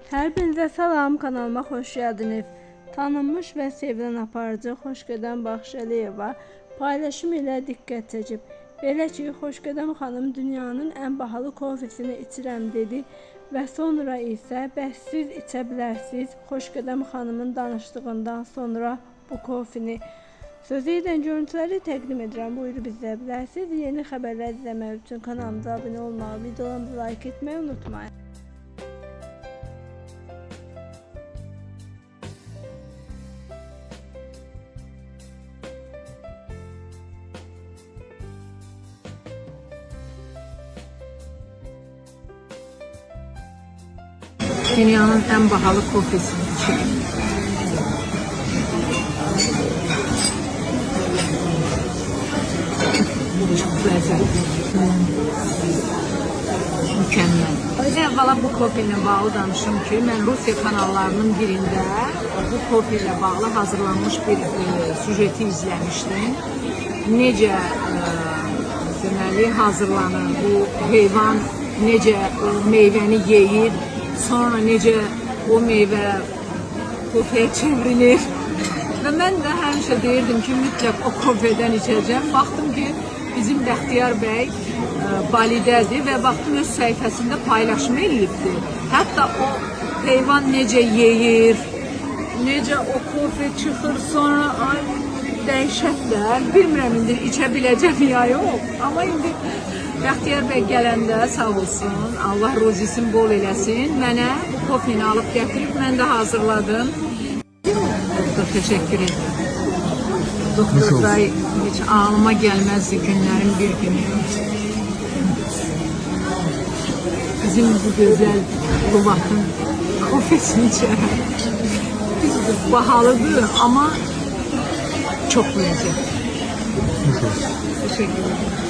Hər birinizə salam, kanalıma xoş gəldiniz. Tanınmış və sevilən aparıcı Xoşqədəm Baxşəliyeva paylaşım ilə diqqət çəkib. Belə ki, Xoşqədəm xanım dünyanın ən bahalı kofesini içirəm dedi və sonra isə bəs siz içə bilərsiz. Xoşqədəm xanımın danışdığından sonra bu kofini sözü ilə görüntüləri təqdim edirəm. Buyurub izləyə bilərsiniz. Yeni xəbərlər izləmək üçün kanalımıza abunə olmağı, videolarımızı like etməyi unutmayın. Dünyanın en pahalı kofesi içelim. Çok lezzetli. Mükemmel. Evvela bu kofe ile bağlı danışım ki, ben Rusya kanallarının birinde bu kofe ile bağlı hazırlanmış bir süjeti izlemiştim. Necə deməli hazırlanır, bu heyvan necə o meyvəni yeyir, sonra necə o meyvə kofeye çevrilir. Və mən də həmişə deyirdim ki, mütləq o kofeden içəcəm. Baxdım ki, bizim Bəxtiyar bəy Balidədir və baxdım öz səhifəsində paylaşım eləyibdir. Hətta o heyvan necə yeyir, necə o kofe çıxır, sonra ay dəhşətlər. Bilmirəm indi içə biləcəm ya yox. Amma indi Bəxtiyar bəy gələndə sağ olsun, Allah ruzisini bol eləsin. Mənə bu kofeni alıb gətirib, mən də hazırladım. Doktor, teşekkür ederim. Doktor Day hiç ağlıma gelmezdi günlerin bir günü. Bizim bu güzel Rubat'ın kofesini içeren. Pahalıdır ama çok lezzetli. Teşekkür ederim.